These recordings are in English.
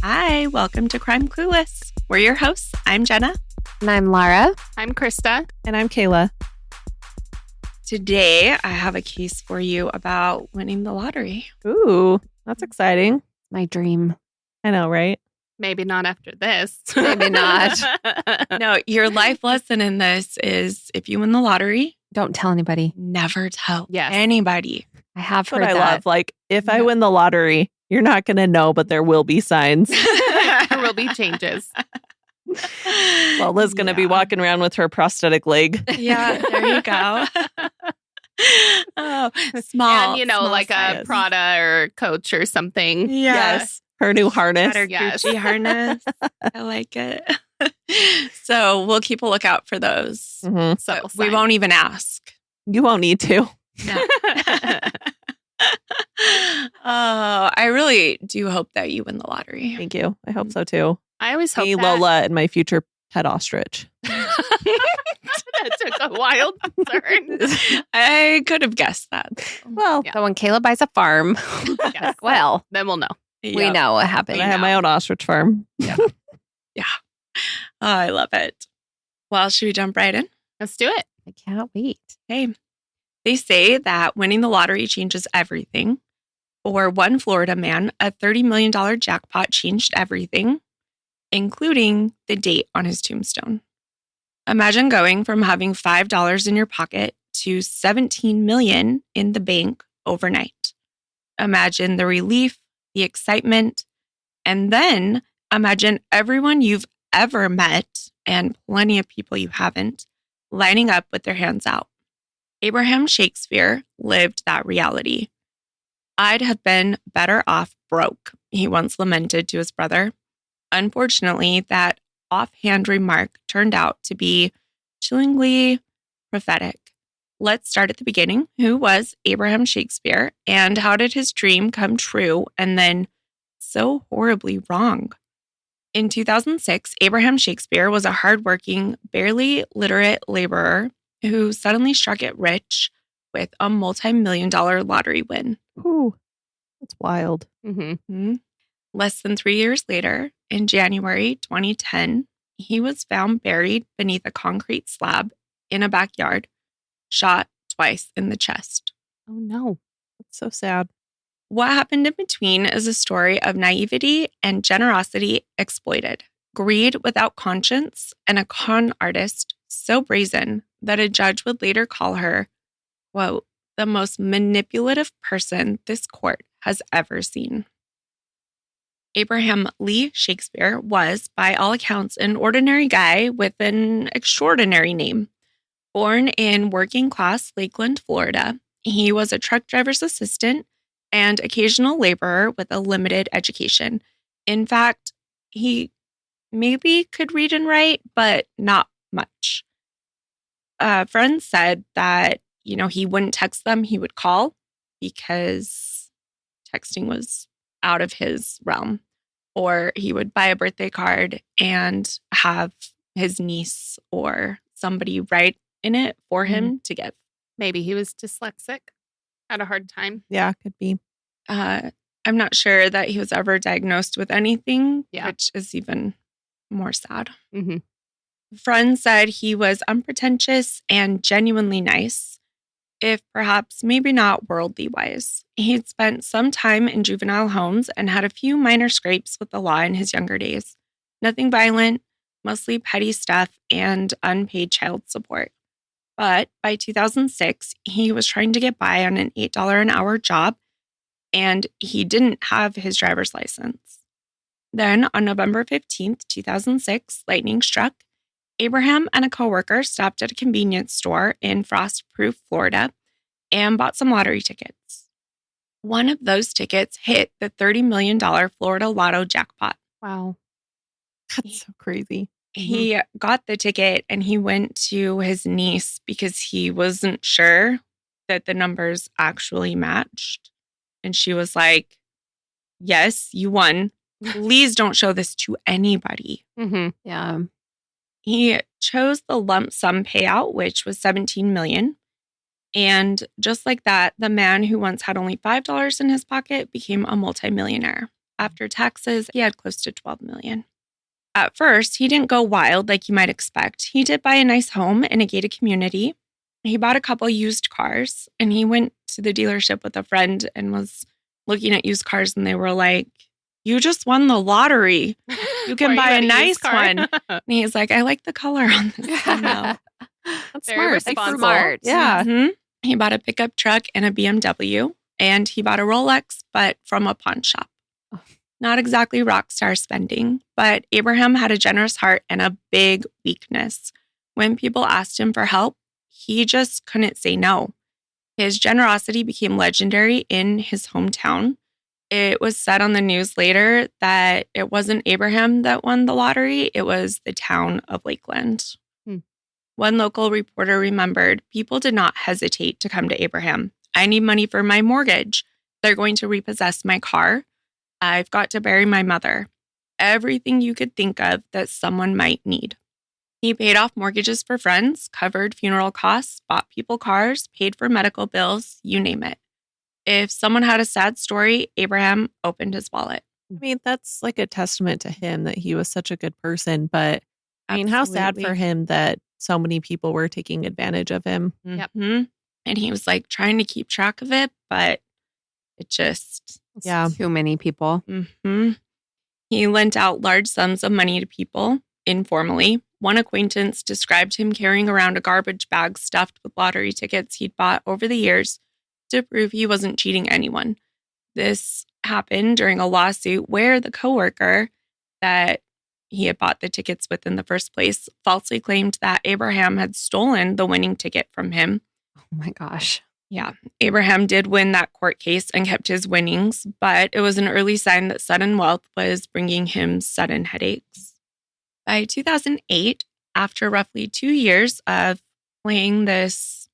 Hi, welcome to Crime Clueless. We're your hosts. I'm Jenna. And I'm Lara. I'm Krista. And I'm Kayla. Today, I have a case for you about winning the lottery. Ooh, that's exciting. My dream. I know, right? Maybe not after this. Maybe not. No, your life lesson in this is if you win the lottery, Don't tell anybody. never tell Yes. anybody. I have That's what heard I that. love. Like, if I Yeah. win the lottery, you're not going to know, but there will be signs. There will be changes. Well, Liz's going to be Yeah. walking around with her prosthetic leg. Yeah, there you go. Oh, small. And, small like size. a Prada or Coach or something. Yeah. Yes. Her new harness. Got her Yes. Gucci harness. I like it. So we'll keep a lookout for those. Mhm. Subtle We sign. won't even ask. You won't need to. No. Oh, I really do hope that you win the lottery. Thank you. I hope so too. I always hope Me, that. Lola, and my future pet ostrich. That took a wild turn. I could have guessed that. Well, Yeah. So when Kayla buys a farm, Yes. well, Then we'll know. we Yep. know what I happened. have my own ostrich farm. Oh, I love it. Well, should we jump right in? Let's do it. I can't wait. Hey, they say that winning the lottery changes everything. For one Florida man, a $30 million jackpot changed everything, including the date on his tombstone. Imagine going from having $5 in your pocket to $17 million in the bank overnight. Imagine the relief, the excitement, and then imagine everyone you've ever met and plenty of people you haven't lining up with their hands out. Abraham Shakespeare lived that reality. I'd have been better off broke, he once lamented to his brother. Unfortunately, that offhand remark turned out to be chillingly prophetic. Let's start at the beginning. Who was Abraham Shakespeare, and how did his dream come true and then so horribly wrong? In 2006, Abraham Shakespeare was a hardworking, barely literate laborer who suddenly struck it rich with a multi-million-dollar lottery win. Ooh, that's wild. Mm-hmm. Less than 3 years later, in January 2010, he was found buried beneath a concrete slab in a backyard, shot twice in the chest. Oh, no. That's so sad. What happened in between is a story of naivety and generosity exploited, greed without conscience, and a con artist so brazen that a judge would later call her, quote, the most manipulative person this court has ever seen. Abraham Lee Shakespeare was, by all accounts, an ordinary guy with an extraordinary name. Born in working-class Lakeland, Florida, he was a truck driver's assistant and occasional laborer with a limited education. In fact, he maybe could read and write, but not much. Friends said that, he wouldn't text them, he would call because texting was out of his realm. Or he would buy a birthday card and have his niece or somebody write in it for him to give. Maybe he was dyslexic. Had a hard time. Yeah, could be. I'm not sure that he was ever diagnosed with anything, Yeah. which is even more sad. Mm-hmm. Friends said he was unpretentious and genuinely nice, if perhaps maybe not worldly wise. He'd spent some time in juvenile homes and had a few minor scrapes with the law in his younger days. Nothing violent, mostly petty stuff and unpaid child support. But by 2006, he was trying to get by on an $8 an hour job, and he didn't have his driver's license. Then on November 15th, 2006, lightning struck. Abraham and a coworker stopped at a convenience store in Frostproof, Florida, and bought some lottery tickets. One of those tickets hit the $30 million Florida Lotto jackpot. Wow. That's so crazy. He got the ticket and he went to his niece because he wasn't sure that the numbers actually matched. And she was like, yes, you won. Please don't show this to anybody. Mm-hmm. Yeah. He chose the lump sum payout, which was $17 million. And just like that, the man who once had only $5 in his pocket became a multimillionaire. After taxes, he had close to 12 million. At first, he didn't go wild like you might expect. He did buy a nice home in a gated community. He bought a couple used cars, and he went to the dealership with a friend and was looking at used cars, and they were like, "You just won the lottery. You can buy a nice one." And he's like, "I like the color on this one, though." That's Very smart. responsible. Smart. Yeah. Mhm. He bought a pickup truck and a BMW, and he bought a Rolex, but from a pawn shop. Oh. Not exactly rock star spending, but Abraham had a generous heart and a big weakness. When people asked him for help, he just couldn't say no. His generosity became legendary in his hometown. It was said on the news later that it wasn't Abraham that won the lottery, it was the town of Lakeland. One local reporter remembered, people did not hesitate to come to Abraham. "I need money for my mortgage. They're going to repossess my car. I've got to bury my mother." Everything you could think of that someone might need. He paid off mortgages for friends, covered funeral costs, bought people cars, paid for medical bills, you name it. If someone had a sad story, Abraham opened his wallet. I mean, that's like a testament to him that he was such a good person. But I mean, how sad for Absolutely. him that so many people were taking advantage of him. Yep. Mhm. And he was like trying to keep track of it, but it just, Yeah. Too many people. He lent out large sums of money to people informally. One acquaintance described him carrying around a garbage bag stuffed with lottery tickets he'd bought over the years to prove he wasn't cheating anyone. This happened during a lawsuit where the coworker that he had bought the tickets with in the first place falsely claimed that Abraham had stolen the winning ticket from him. Oh my gosh. Yeah, Abraham did win that court case and kept his winnings, but it was an early sign that sudden wealth was bringing him sudden headaches. By 2008, after roughly 2 years of playing this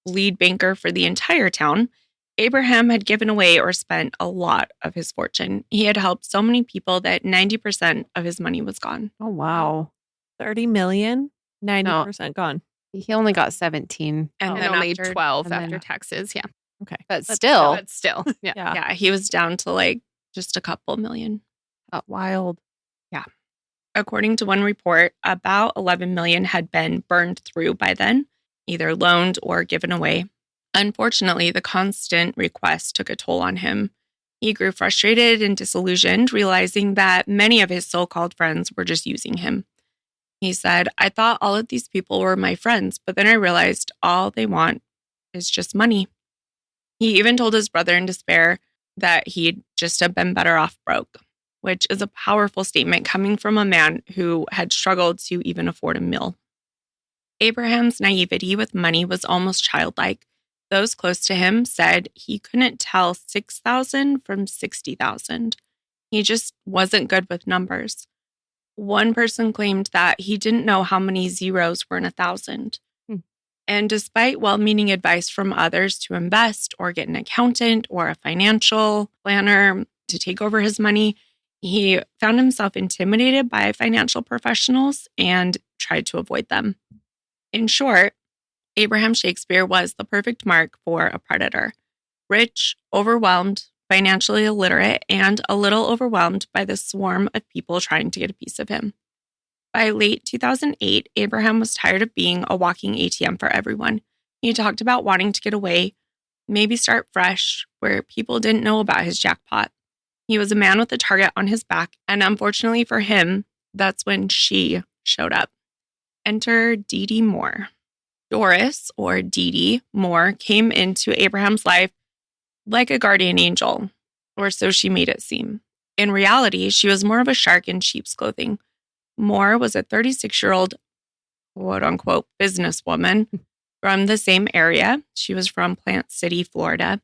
lead banker for the entire town, Abraham had given away or spent a lot of his fortune. He had helped so many people that 90% of his money was gone. Oh, wow. 30 million, 90% gone. He only got 17. And And then only after, 12 and then- after taxes. Yeah. Okay. But That's still, But still. Yeah. Yeah. yeah, he was down to like just a couple million. Wild. According to one report, about 11 million had been burned through by then, either loaned or given away. Unfortunately, the constant requests took a toll on him. He grew frustrated and disillusioned, realizing that many of his so-called friends were just using him. He said, "I thought all of these people were my friends, but then I realized all they want is just money." He even told his brother in despair that he'd just have been better off broke, which is a powerful statement coming from a man who had struggled to even afford a meal. Abraham's naivety with money was almost childlike. Those close to him said he couldn't tell 6,000 from 60,000. He just wasn't good with numbers. One person claimed that he didn't know how many zeros were in 1,000. And despite well-meaning advice from others to invest or get an accountant or a financial planner to take over his money, he found himself intimidated by financial professionals and tried to avoid them. In short, Abraham Shakespeare was the perfect mark for a predator. Rich, overwhelmed, financially illiterate, and a little overwhelmed by the swarm of people trying to get a piece of him. By late 2008, Abraham was tired of being a walking ATM for everyone. He talked about wanting to get away, maybe start fresh, where people didn't know about his jackpot. He was a man with a target on his back, and unfortunately for him, that's when she showed up. Enter Dee Dee Moore. Dorice, or Dee Dee Moore, came into Abraham's life like a guardian angel, or so she made it seem. In reality, she was more of a shark in sheep's clothing. Moore was a 36-year-old, quote-unquote, businesswoman from the same area. She was from Plant City, Florida.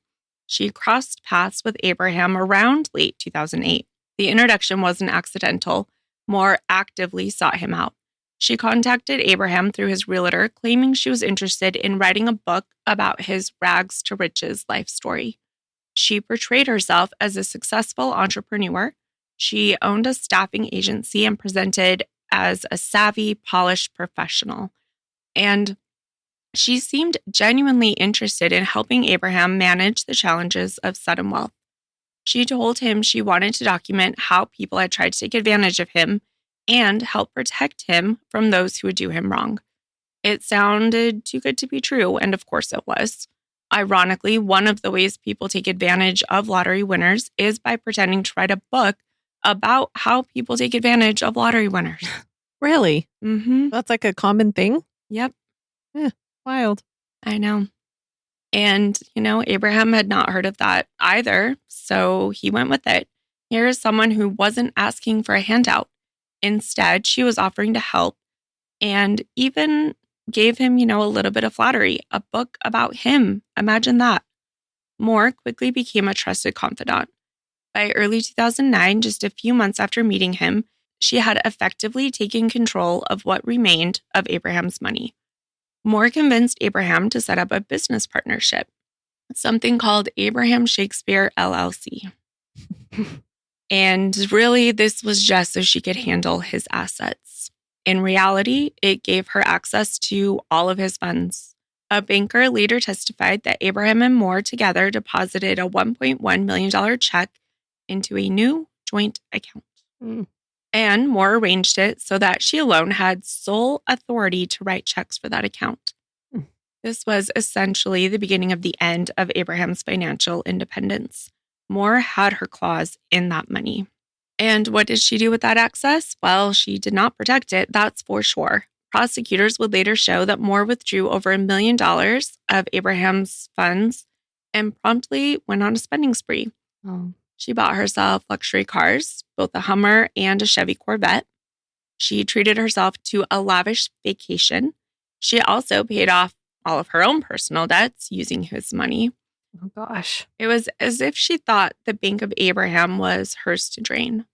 She crossed paths with Abraham around late 2008. The introduction wasn't accidental. Moore actively sought him out. She contacted Abraham through his realtor, claiming she was interested in writing a book about his rags to riches life story. She portrayed herself as a successful entrepreneur. She owned a staffing agency and presented as a savvy, polished professional. And she seemed genuinely interested in helping Abraham manage the challenges of sudden wealth. She told him she wanted to document how people had tried to take advantage of him and help protect him from those who would do him wrong. It sounded too good to be true, and of course it was. Ironically, one of the ways people take advantage of lottery winners is by pretending to write a book about how people take advantage of lottery winners. Really? Mm-hmm. That's like a common thing? Yep. Wild. I know. And, Abraham had not heard of that either, so he went with it. Here is someone who wasn't asking for a handout. Instead, she was offering to help and even gave him, a little bit of flattery, a book about him. Imagine that. Moore quickly became a trusted confidant. By early 2009, just a few months after meeting him, she had effectively taken control of what remained of Abraham's money. Moore convinced Abraham to set up a business partnership, something called Abraham Shakespeare LLC. And really, this was just so she could handle his assets. In reality, it gave her access to all of his funds. A banker later testified that Abraham and Moore together deposited a $1.1 million check into a new joint account. And Moore arranged it so that she alone had sole authority to write checks for that account. This was essentially the beginning of the end of Abraham's financial independence. Moore had her claws in that money. And what did she do with that access? Well, she did not protect it, that's for sure. Prosecutors would later show that Moore withdrew over $1 million of Abraham's funds and promptly went on a spending spree. Oh. She bought herself luxury cars, both a Hummer and a Chevy Corvette. She treated herself to a lavish vacation. She also paid off all of her own personal debts using his money. Oh, gosh. It was as if she thought the Bank of Abraham was hers to drain.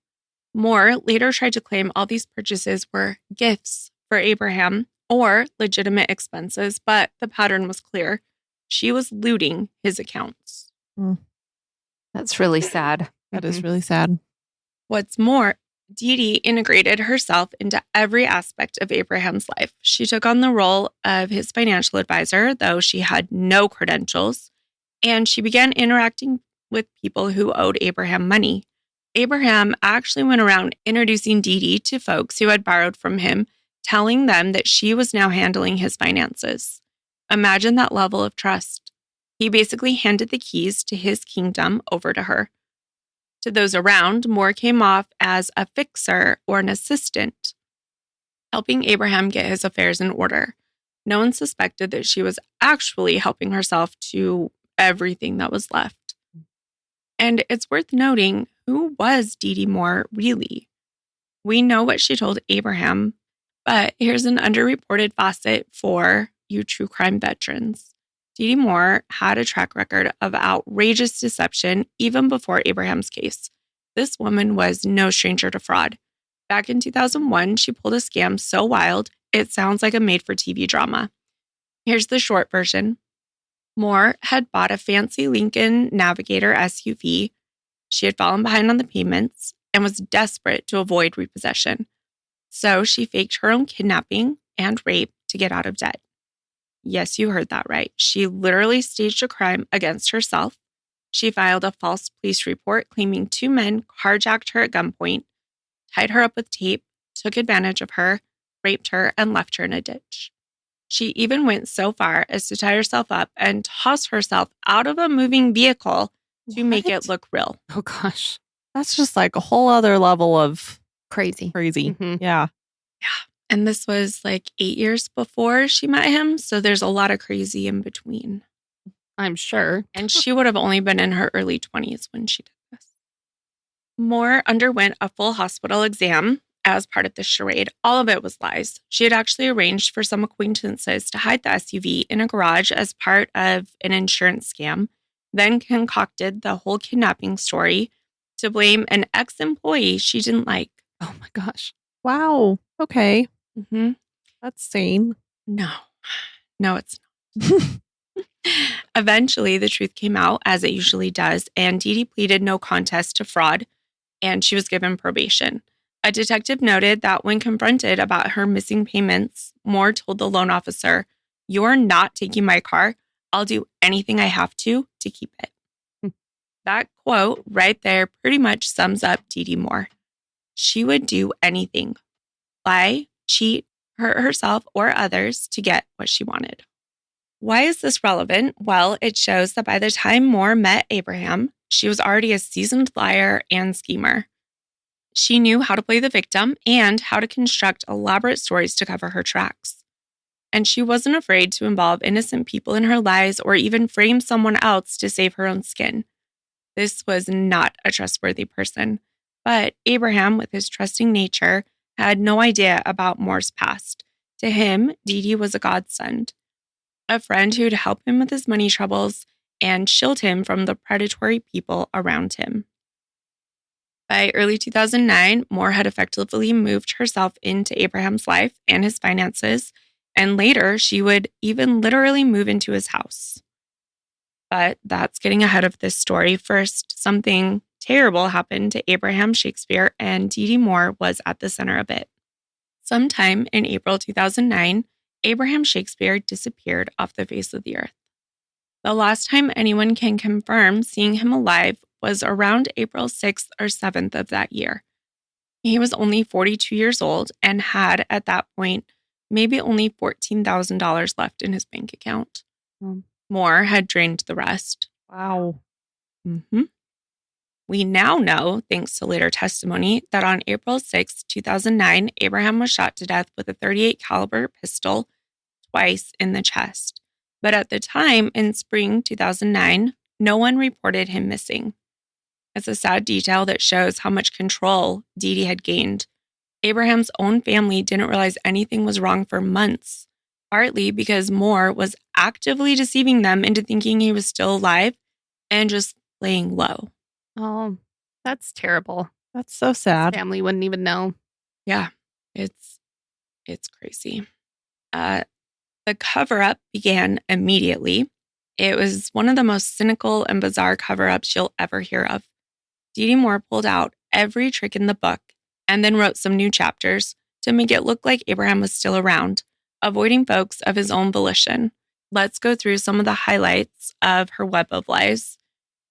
Moore later tried to claim all these purchases were gifts for Abraham or legitimate expenses, but the pattern was clear. She was looting his accounts. That's really sad. That is really sad. What's more, Dee Dee integrated herself into every aspect of Abraham's life. She took on the role of his financial advisor, though she had no credentials, and she began interacting with people who owed Abraham money. Abraham actually went around introducing Dee Dee to folks who had borrowed from him, telling them that she was now handling his finances. Imagine that level of trust. He basically handed the keys to his kingdom over to her. To those around, Moore came off as a fixer or an assistant, helping Abraham get his affairs in order. No one suspected that she was actually helping herself to everything that was left. And it's worth noting, who was Dee Dee Moore really? We know what she told Abraham, but here's an underreported facet for you true crime veterans. Dee Dee Moore had a track record of outrageous deception even before Abraham's case. This woman was no stranger to fraud. Back in 2001, she pulled a scam so wild, it sounds like a made-for-TV drama. Here's the short version. Moore had bought a fancy Lincoln Navigator SUV. She had fallen behind on the payments and was desperate to avoid repossession. So she faked her own kidnapping and rape to get out of debt. Yes, you heard that right. She literally staged a crime against herself. She filed a false police report claiming 2 men carjacked her at gunpoint, tied her up with tape, took advantage of her, raped her, and left her in a ditch. She even went so far as to tie herself up and toss herself out of a moving vehicle to make it look real. Oh, gosh. That's just like a whole other level of Crazy. crazy. Yeah. And this was like 8 years before she met him. So there's a lot of crazy in between. I'm sure. And she would have only been in her early 20s when she did this. Moore underwent a full hospital exam as part of the charade. All of it was lies. She had actually arranged for some acquaintances to hide the SUV in a garage as part of an insurance scam, then concocted the whole kidnapping story to blame an ex-employee she didn't like. Oh, my gosh. Wow. Okay. Mm-hmm. That's sane. No, it's not. Eventually, the truth came out, as it usually does, and Dee Dee pleaded no contest to fraud, and she was given probation. A detective noted that when confronted about her missing payments, Moore told the loan officer, "You're not taking my car. I'll do anything I have to keep it." That quote right there pretty much sums up Dee Dee Moore. She would do anything, lie, cheat, hurt herself or others to get what she wanted. Why is this relevant? Well, it shows that by the time Moore met Abraham, she was already a seasoned liar and schemer. She knew how to play the victim and how to construct elaborate stories to cover her tracks. And she wasn't afraid to involve innocent people in her lies or even frame someone else to save her own skin. This was not a trustworthy person, but Abraham, with his trusting nature, had no idea about Moore's past. To him, Dee Dee was a godsend, a friend who'd help him with his money troubles and shield him from the predatory people around him. By early 2009, Moore had effectively moved herself into Abraham's life and his finances, and later she would even literally move into his house. But that's getting ahead of this story. First, something terrible happened to Abraham Shakespeare, and Dee Dee Moore was at the center of it. Sometime in April 2009, Abraham Shakespeare disappeared off the face of the earth. The last time anyone can confirm seeing him alive was around April 6th or 7th of that year. He was only 42 years old and had, at that point, maybe only $14,000 left in his bank account. Moore had drained the rest. Wow. We now know, thanks to later testimony, that on April 6, 2009, Abraham was shot to death with a .38 caliber pistol twice in the chest. But at the time, in spring 2009, no one reported him missing. It's a sad detail that shows how much control Dee Dee had gained. Abraham's own family didn't realize anything was wrong for months, partly because Moore was actively deceiving them into thinking he was still alive and just laying low. Oh, that's terrible. That's so sad. Family wouldn't even know. Yeah, it's crazy. The cover-up began immediately. It was one of the most cynical and bizarre cover-ups you'll ever hear of. Dee Dee Moore pulled out every trick in the book and then wrote some new chapters to make it look like Abraham was still around, avoiding folks of his own volition. Let's go through some of the highlights of her web of lies.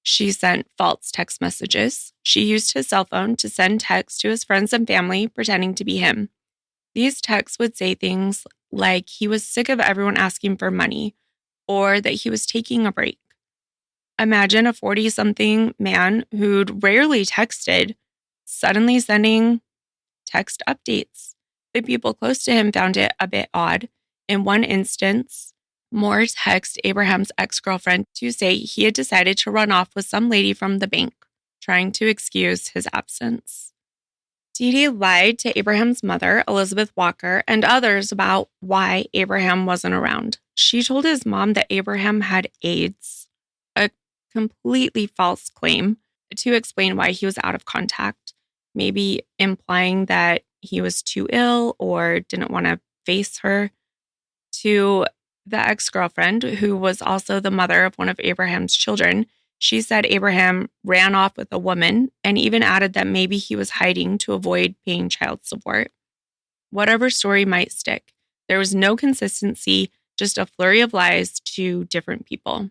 She sent false text messages. She used his cell phone to send texts to his friends and family pretending to be him. These texts would say things like he was sick of everyone asking for money or that he was taking a break. Imagine a 40-something man who'd rarely texted suddenly sending text updates. The people close to him found it a bit odd. In one instance, Moore texted Abraham's ex-girlfriend to say he had decided to run off with some lady from the bank, trying to excuse his absence. Dee Dee lied to Abraham's mother, Elizabeth Walker, and others about why Abraham wasn't around. She told his mom that Abraham had AIDS, a completely false claim, to explain why he was out of contact, maybe implying that he was too ill or didn't want to face her. To the ex-girlfriend, who was also the mother of one of Abraham's children, she said Abraham ran off with a woman and even added that maybe he was hiding to avoid paying child support. Whatever story might stick, there was no consistency, just a flurry of lies to different people.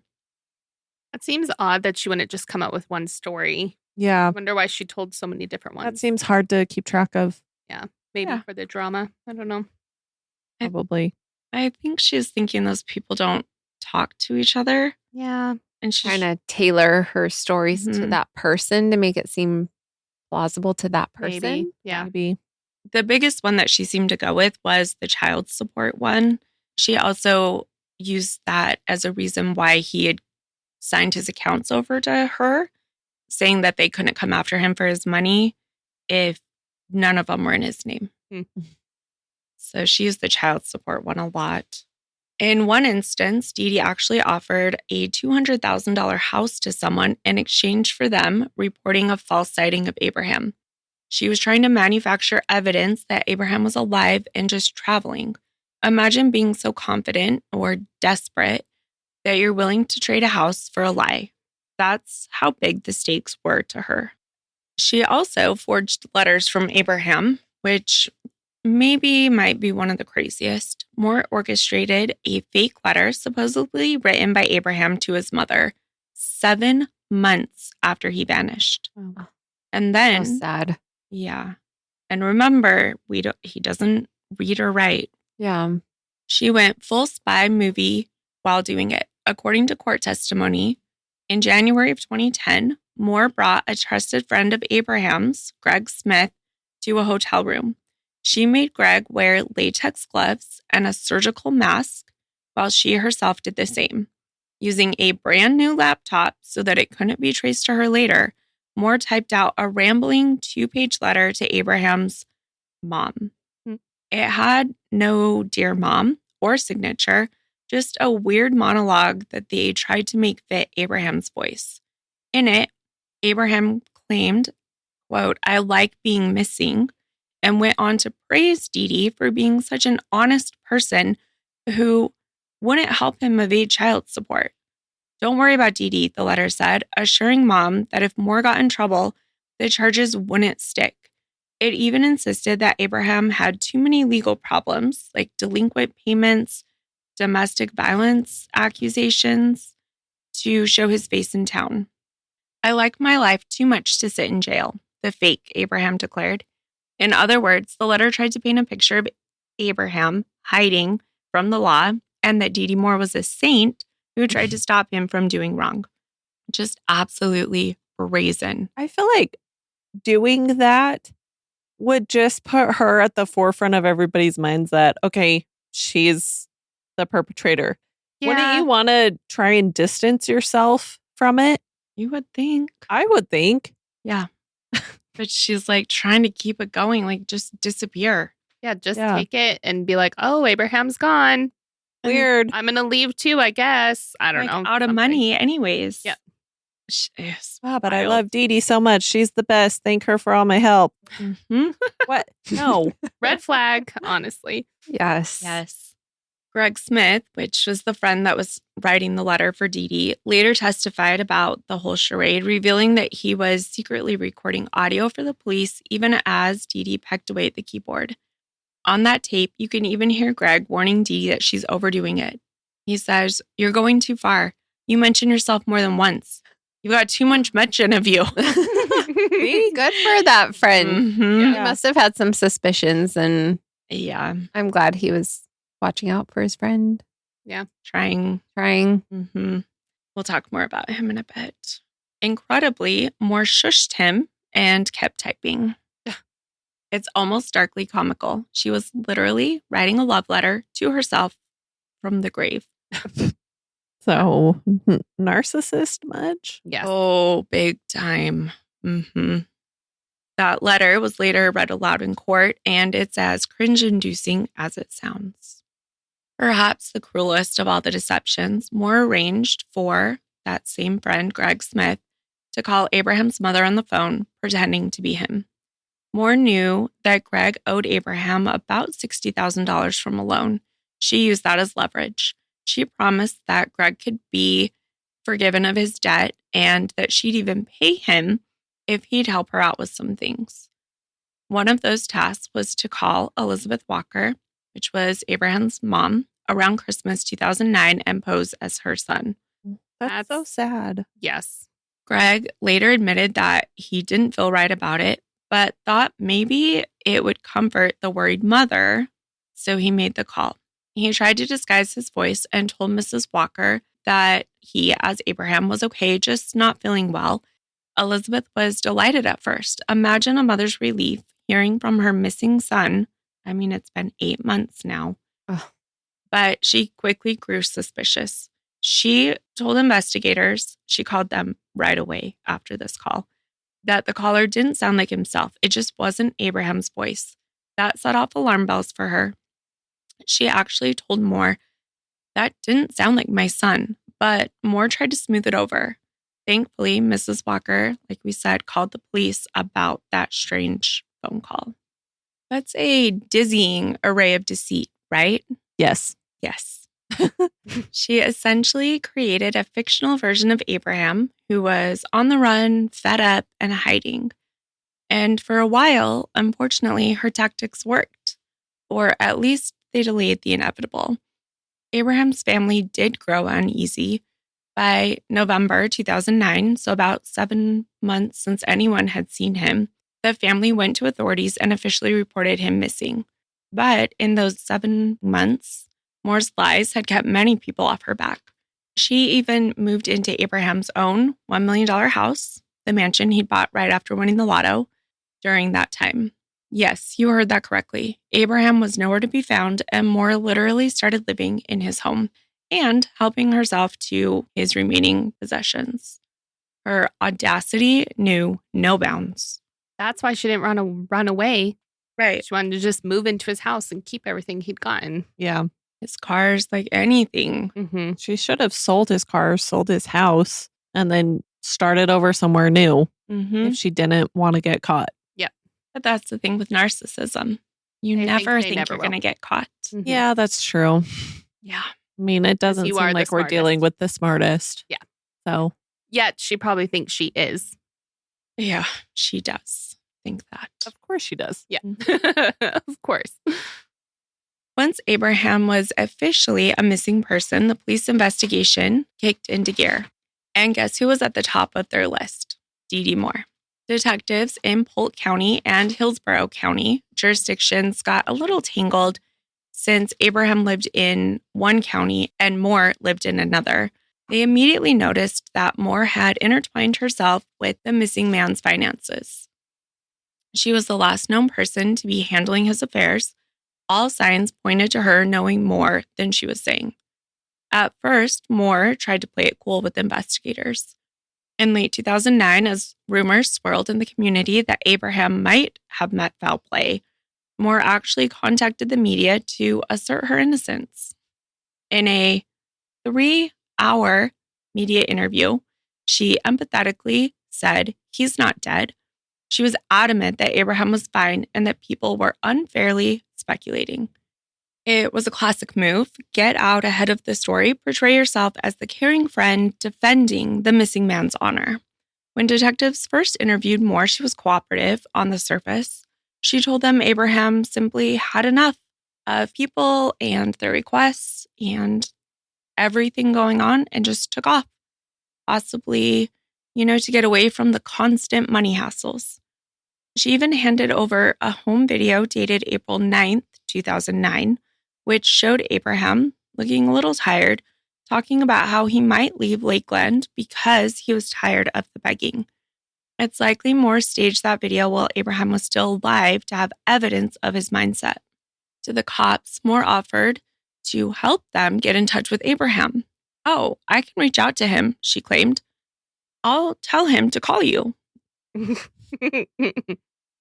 It seems odd that she wouldn't just come out with one story. Yeah. I wonder why she told so many different ones. That seems hard to keep track of. Maybe for the drama. I don't know. Probably. I think she's thinking those people don't talk to each other. Yeah. And she's Trying to tailor her stories to Mhm. that person to make it seem plausible to that person. Maybe. Yeah. Maybe. The biggest one that she seemed to go with was the child support one. She also used that as a reason why he had signed his accounts over to her, saying that they couldn't come after him for his money if none of them were in his name. So she used the child support one a lot. In one instance, Dee Dee actually offered a $200,000 house to someone in exchange for them reporting a false sighting of Abraham. She was trying to manufacture evidence that Abraham was alive and just traveling. Imagine being so confident or desperate that you're willing to trade a house for a lie. That's how big the stakes were to her. She also forged letters from Abraham, which maybe might be one of the craziest. Moore orchestrated a fake letter supposedly written by Abraham to his mother, 7 months after he vanished. Oh. And So then, sad. yeah. And remember, he doesn't read or write. Yeah. She went full spy movie while doing it. According to court testimony, in January of 2010, Moore brought a trusted friend of Abraham's, Greg Smith, to a hotel room. She made Greg wear latex gloves and a surgical mask while she herself did the same. Using a brand new laptop so that it couldn't be traced to her later, Moore typed out a rambling 2-page letter to Abraham's mom. It had no Dear Mom or signature, just a weird monologue that they tried to make fit Abraham's voice. In it, Abraham claimed, quote, "I like being missing," and went on to praise Dee Dee for being such an honest person who wouldn't help him evade child support. "Don't worry about Dee Dee," the letter said, assuring Mom that if Moore got in trouble, the charges wouldn't stick. It even insisted that Abraham had too many legal problems, like delinquent payments, domestic violence accusations, to show his face in town. "I like my life too much to sit in jail," the fake Abraham declared. In other words, the letter tried to paint a picture of Abraham hiding from the law and that Dee Dee Moore was a saint who tried to stop him from doing wrong. Just absolutely brazen. I feel like doing that would just put her at the forefront of everybody's minds that, okay, she's the perpetrator. Wouldn't you want to try and distance yourself from it? You would think. I would think. Yeah. But she's like trying to keep it going, like just disappear. Yeah, just take it and be like, oh, Abraham's gone. Weird. I'm going to leave too, I guess. I don't know. Out of money anyways. Yeah. Wow, but I love Dee Dee so much. She's the best. Thank her for all my help. Mm-hmm. What? No. Red flag, honestly. Yes. Yes. Greg Smith, which was the friend that was writing the letter for Dee Dee, later testified about the whole charade, revealing that he was secretly recording audio for the police even as Dee Dee pecked away at the keyboard. On that tape, you can even hear Greg warning Dee Dee that she's overdoing it. He says, "You're going too far. You mention yourself more than once. You've got too much mention of you." Good for that friend. Mm-hmm. He must have had some suspicions, and yeah, I'm glad he was watching out for his friend. Yeah. Trying. Mm-hmm. We'll talk more about him in a bit. Incredibly, Moore shushed him and kept typing. It's almost darkly comical. She was literally writing a love letter to herself from the grave. So, narcissist much? Yes. Oh, big time. Mm-hmm. That letter was later read aloud in court, and it's as cringe-inducing as it sounds. Perhaps the cruelest of all the deceptions, Moore arranged for that same friend, Greg Smith, to call Abraham's mother on the phone, pretending to be him. Moore knew that Greg owed Abraham about $60,000 from a loan. She used that as leverage. She promised that Greg could be forgiven of his debt and that she'd even pay him if he'd help her out with some things. One of those tasks was to call Elizabeth Walker, which was Abraham's mom, around Christmas 2009 and pose as her son. That's so sad. Yes. Greg later admitted that he didn't feel right about it, but thought maybe it would comfort the worried mother, so he made the call. He tried to disguise his voice and told Mrs. Walker that he, as Abraham, was okay, just not feeling well. Elizabeth was delighted at first. Imagine a mother's relief hearing from her missing son. I mean, it's been 8 months now. Ugh. But she quickly grew suspicious. She told investigators, she called them right away after this call, that the caller didn't sound like himself. It just wasn't Abraham's voice. That set off alarm bells for her. She actually told Moore, "That didn't sound like my son," but Moore tried to smooth it over. Thankfully, Mrs. Walker, like we said, called the police about that strange phone call. That's a dizzying array of deceit, right? Yes. Yes. She essentially created a fictional version of Abraham who was on the run, fed up, and hiding. And for a while, unfortunately, her tactics worked, or at least they delayed the inevitable. Abraham's family did grow uneasy. By November 2009, so about 7 months since anyone had seen him, the family went to authorities and officially reported him missing. But in those 7 months, Moore's lies had kept many people off her back. She even moved into Abraham's own $1 million house, the mansion he'd bought right after winning the lotto, during that time. Yes, you heard that correctly. Abraham was nowhere to be found, and Moore literally started living in his home and helping herself to his remaining possessions. Her audacity knew no bounds. That's why she didn't run away. Right. She wanted to just move into his house and keep everything he'd gotten. Yeah. His cars, like anything. Mm-hmm. She should have sold his car, sold his house, and then started over somewhere new if she didn't want to get caught. But that's the thing with narcissism. You They never think think they you're never going to get caught. Mhm. Yeah, that's true. Yeah. I mean, it doesn't you seem are the like we're dealing smartest. with the smartest. Yeah. So, Yet she probably thinks she is. Yeah, she does think that. of course she does. Yeah. Of course. Once Abraham was officially a missing person, the police investigation kicked into gear. And guess who was at the top of their list? Dee Dee Moore. Detectives in Polk County and Hillsborough County jurisdictions got a little tangled since Abraham lived in one county and Moore lived in another. They immediately noticed that Moore had intertwined herself with the missing man's finances. She was the last known person to be handling his affairs. All signs pointed to her knowing more than she was saying. At first, Moore tried to play it cool with investigators. In late 2009, as rumors swirled in the community that Abraham might have met foul play, Moore actually contacted the media to assert her innocence. In a 3-hour media interview, she empathetically said he's not dead. She was adamant that Abraham was fine and that people were unfairly speculating. It was a classic move. Get out ahead of the story. Portray yourself as the caring friend defending the missing man's honor. When detectives first interviewed Moore, she was cooperative on the surface. She told them Abraham simply had enough of people and their requests and everything going on and just took off. Possibly, to get away from the constant money hassles. She even handed over a home video dated April 9th, 2009, which showed Abraham looking a little tired, talking about how he might leave Lakeland because he was tired of the begging. It's likely Moore staged that video while Abraham was still alive to have evidence of his mindset. To the cops, Moore offered to help them get in touch with Abraham. "Oh, I can reach out to him," she claimed. "I'll tell him to call you."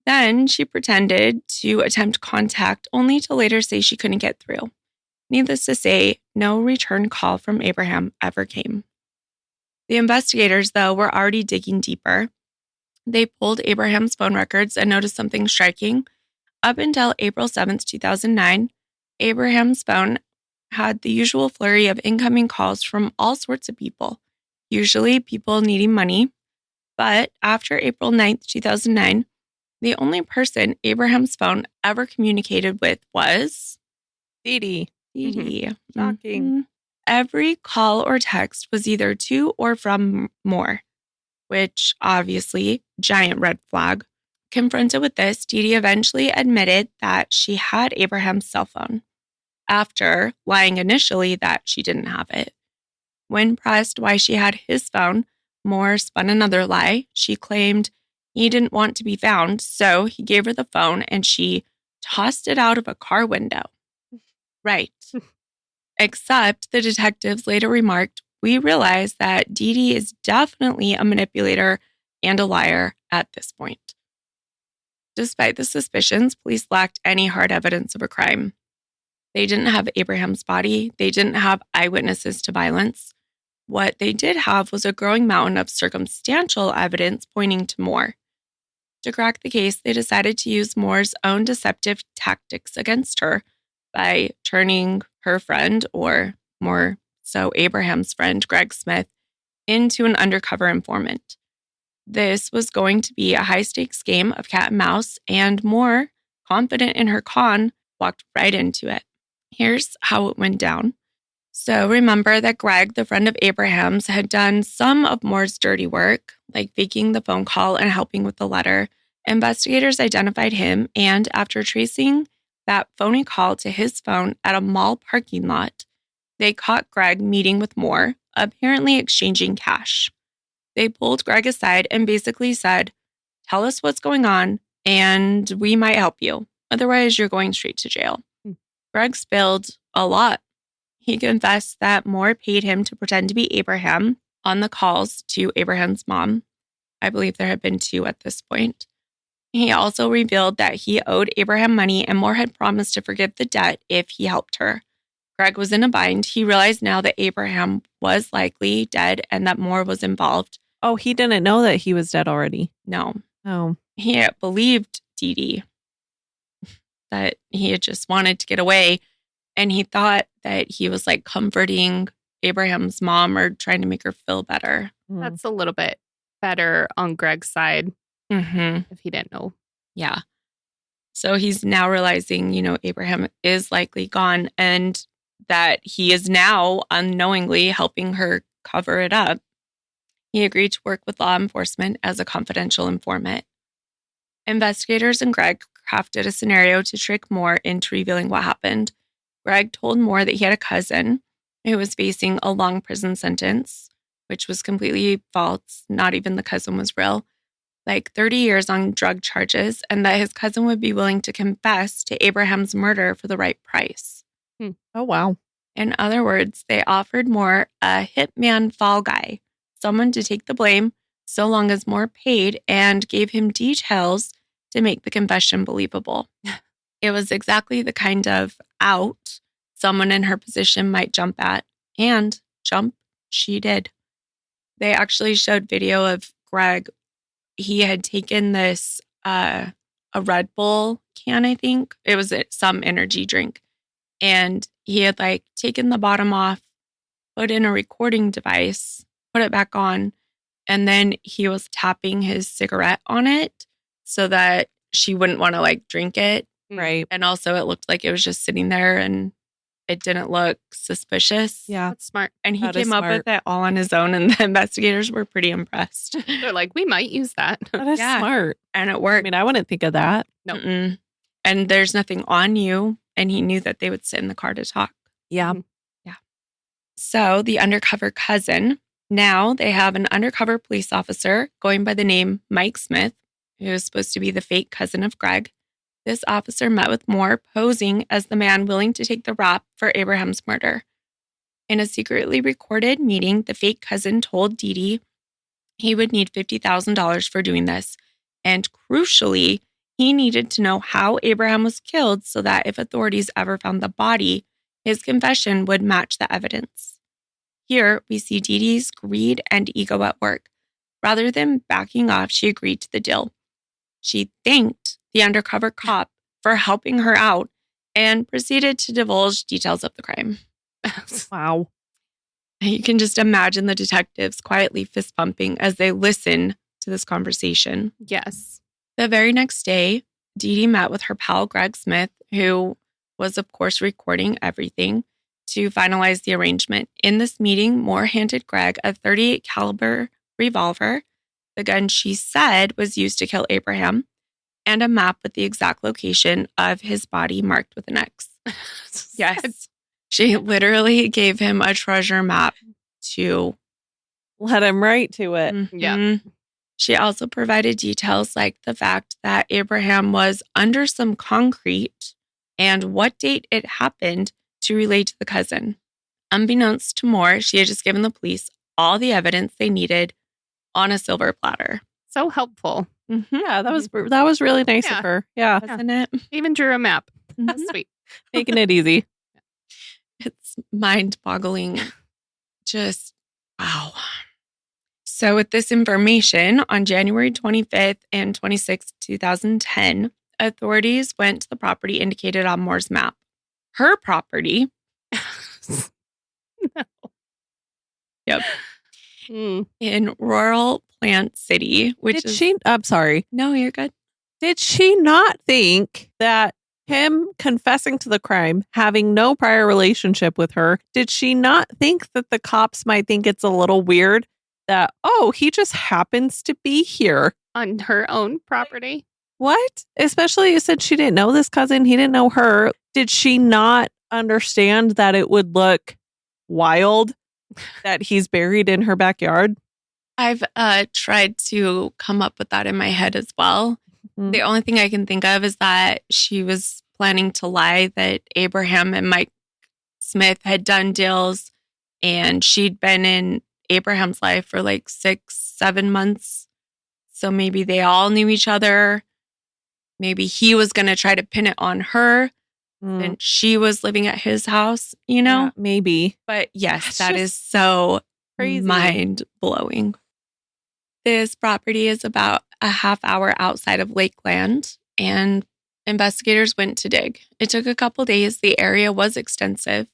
Then she pretended to attempt contact only to later say she couldn't get through. Needless to say, no return call from Abraham ever came. The investigators, though, were already digging deeper. They pulled Abraham's phone records and noticed something striking. Up until April 7th, 2009, Abraham's phone had the usual flurry of incoming calls from all sorts of people, usually people needing money. But after April 9th, 2009, the only person Abraham's phone ever communicated with was Dee Dee. Dee Dee. Shocking. Mhm. Every call or text was either to or from Moore, which obviously, giant red flag. Confronted with this, Dee Dee eventually admitted that she had Abraham's cell phone, after lying initially that she didn't have it. When pressed why she had his phone, Moore spun another lie. She claimed he didn't want to be found, so he gave her the phone and she tossed it out of a car window. Right. Except the detectives later remarked, "We realize that Dee Dee is definitely a manipulator and a liar at this point." Despite the suspicions, police lacked any hard evidence of a crime. They didn't have Abraham's body. They didn't have eyewitnesses to violence. What they did have was a growing mountain of circumstantial evidence pointing to Moore. To crack the case, they decided to use Moore's own deceptive tactics against her by turning her friend, or more so Abraham's friend, Greg Smith, into an undercover informant. This was going to be a high-stakes game of cat and mouse, and Moore, confident in her con, walked right into it. Here's how it went down. So remember that Greg, the friend of Abraham's, had done some of Moore's dirty work, like faking the phone call and helping with the letter. Investigators identified him, and after tracing that phony call to his phone at a mall parking lot, they caught Greg meeting with Moore, apparently exchanging cash. They pulled Greg aside and basically said, "Tell us what's going on, and we might help you. Otherwise, you're going straight to jail." Greg spilled a lot. He confessed that Moore paid him to pretend to be Abraham on the calls to Abraham's mom. I believe there had been 2 at this point. He also revealed that he owed Abraham money and Moore had promised to forgive the debt if he helped her. Greg was in a bind. He realized now that Abraham was likely dead and that Moore was involved. Oh, he didn't know that he was dead already. No. Oh. He believed Dee Dee, that he had just wanted to get away. And he thought that he was like comforting Abraham's mom or trying to make her feel better. That's a little bit better on Greg's side Mm-hmm. if he didn't know. Yeah. So he's now realizing, Abraham is likely gone and that he is now unknowingly helping her cover it up. He agreed to work with law enforcement as a confidential informant. Investigators and Greg crafted a scenario to trick Moore into revealing what happened. Greg told Moore that he had a cousin who was facing a long prison sentence, which was completely false. Not even the cousin was real. Like 30 years on drug charges, and that his cousin would be willing to confess to Abraham's murder for the right price. Oh, wow. In other words, they offered Moore a hitman fall guy, someone to take the blame so long as Moore paid, and gave him details to make the confession believable. It was exactly the kind of out someone in her position might jump at, and jump she did. They actually showed video of Greg. He had taken this, a Red Bull can, I think. It was some energy drink. And he had taken the bottom off, put in a recording device, put it back on, and then he was tapping his cigarette on it so that she wouldn't want to drink it. Right. And also it looked like it was just sitting there and it didn't look suspicious. Yeah. That's smart. And he That is came up with it all on his own, and the investigators were pretty impressed. They're like, we might use that. That is Yeah. smart. And it I worked. mean, I wouldn't think of that. No. Mm-mm. And there's nothing on you. And he knew that they would sit in the car to talk. Yeah. So the undercover cousin, now they have an undercover police officer going by the name Mike Smith, who is supposed to be the fake cousin of Greg. This officer met with Moore posing as the man willing to take the rap for Abraham's murder. In a secretly recorded meeting, the fake cousin told Dee Dee he would need $50,000 for doing this. And crucially, he needed to know how Abraham was killed so that if authorities ever found the body, his confession would match the evidence. Here, we see Dee Dee's greed and ego at work. Rather than backing off, she agreed to the deal. She thanked the undercover cop for helping her out and proceeded to divulge details of the crime. Wow. You can just imagine the detectives quietly fist pumping as they listen to this conversation. Yes. The very next day, Dee Dee met with her pal Greg Smith, who was, of course, recording everything to finalize the arrangement. In this meeting, Moore handed Greg a .38 caliber revolver, the gun she said was used to kill Abraham, and a map with the exact location of his body marked with an X. Yes. She literally gave him a treasure map to Let him write to it. Yeah. Mhm. She also provided details like the fact that Abraham was under some concrete and what date it happened to relate to the cousin. Unbeknownst to Moore, she had just given the police all the evidence they needed on a silver platter. So helpful. Yeah, that was really nice Yeah. of her. Yeah. Wasn't it? Even drew a map. That's sweet. Making it easy. It's mind-boggling. Just, wow. So with this information, on January 25th and 26th, 2010, authorities went to the property indicated on Moore's map. Her property. Yep. In rural Plant City, which I'm sorry. No, you're good. Did she not think that him confessing to the crime, having no prior relationship with her, did she not think that the cops might think it's a little weird that, oh, he just happens to be here? On her own property. What? Especially you said she didn't know this cousin. He didn't know her. Did she not understand that it would look wild that he's buried in her backyard? I've tried to come up with that in my head as well. Mhm. The only thing I can think of is that she was planning to lie that Abraham and Mike Smith had done deals and she'd been in Abraham's life for like 6-7 months. So maybe they all knew each other. Maybe he was going to try to pin it on her. And she was living at his house, you know? Yeah, maybe. But yes, That's that just is so crazy. mind blowing. This property is about a half hour outside of Lakeland, and investigators went to dig. It took a couple days. The area was extensive,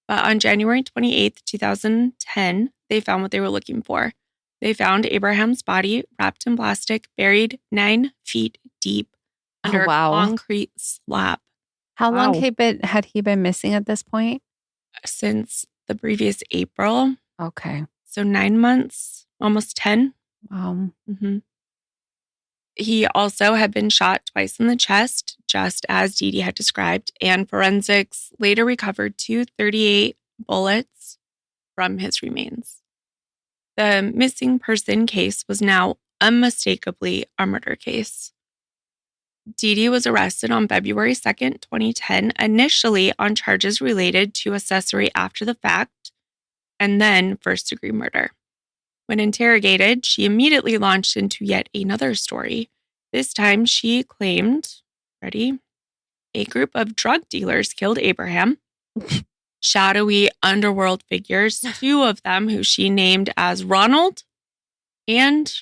but on January 28th, 2010, they found what they were looking for. They found Abraham's body wrapped in plastic, buried 9 feet deep under wow. a concrete slab. How long Wow. had he been missing at this point? Since the previous April. Okay. So 9 months, almost 10. Mm-hmm. He also had been shot twice in the chest, just as Dee Dee had described, and forensics later recovered 238 bullets from his remains. The missing person case was now unmistakably a murder case. Dee Dee was arrested on February 2nd, 2010, initially on charges related to accessory after the fact, and then first-degree murder. When interrogated, she immediately launched into yet another story. This time, she claimed, ready, a group of drug dealers killed Abraham, shadowy underworld figures, 2 of them who she named as Ronald and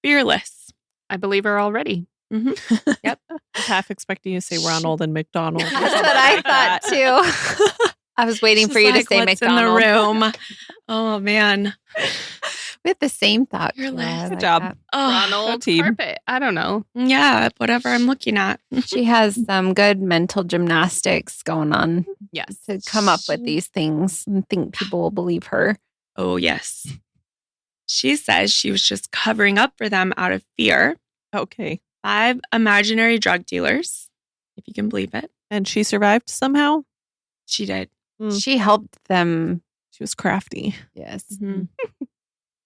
Fearless. I believe her already. Mm-hmm. Yep. I was half expecting you to say Ronald and McDonald. That's what I thought too. I was waiting for you to say What's McDonald. in the room? Oh, man. We had the same thought. You're Kara. I like, Good job. that. Oh, Ronald team. Carpet. I don't know. yeah, whatever I'm looking at. She has some good mental gymnastics going on Yes. to come up with these things and think people will believe her. Oh, yes. She says she was just covering up for them out of fear. Okay. 5 imaginary drug dealers, if you can believe it. And she survived somehow? She did. She helped them. She was crafty. Yes. Mhm.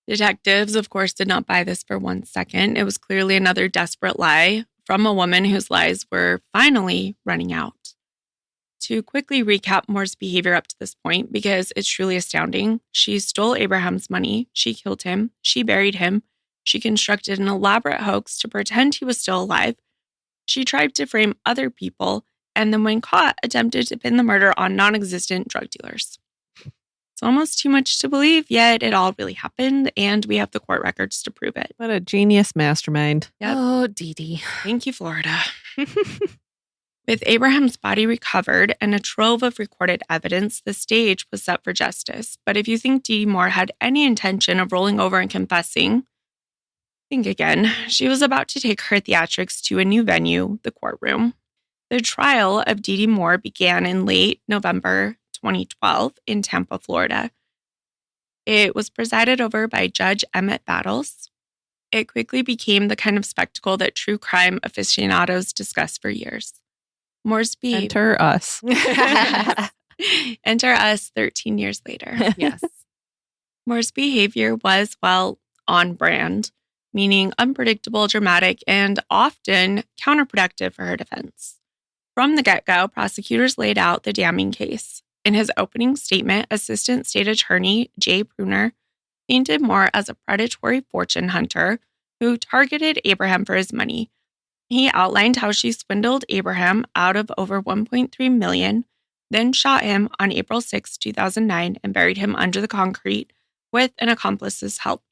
Detectives, of course, did not buy this for 1 second. It was clearly another desperate lie from a woman whose lies were finally running out. To quickly recap Moore's behavior up to this point, because it's truly astounding, she stole Abraham's money, she killed him, she buried him, she constructed an elaborate hoax to pretend he was still alive, she tried to frame other people, and then when caught, attempted to pin the murder on non-existent drug dealers. It's almost too much to believe, yet it all really happened, and we have the court records to prove it. What a genius mastermind. Yep. Oh, Dee Dee. Thank you, Florida. With Abraham's body recovered and a trove of recorded evidence, the stage was set for justice. But if you think Dee Dee Moore had any intention of rolling over and confessing, think again. She was about to take her theatrics to a new venue, the courtroom. The trial of Dee Dee Moore began in late November 2012 in Tampa, Florida. It was presided over by Judge Emmett Battles. It quickly became the kind of spectacle that true crime aficionados discussed for years. Moore's behavior. Enter us. Enter us 13 years later. Yes. Moore's behavior was, well, on brand, meaning unpredictable, dramatic, and often counterproductive for her defense. From the get-go, prosecutors laid out the damning case. In his opening statement, Assistant State Attorney Jay Pruner painted Moore as a predatory fortune hunter who targeted Abraham for his money. He outlined how she swindled Abraham out of over $1.3 million, then shot him on April 6, 2009, and buried him under the concrete with an accomplice's help.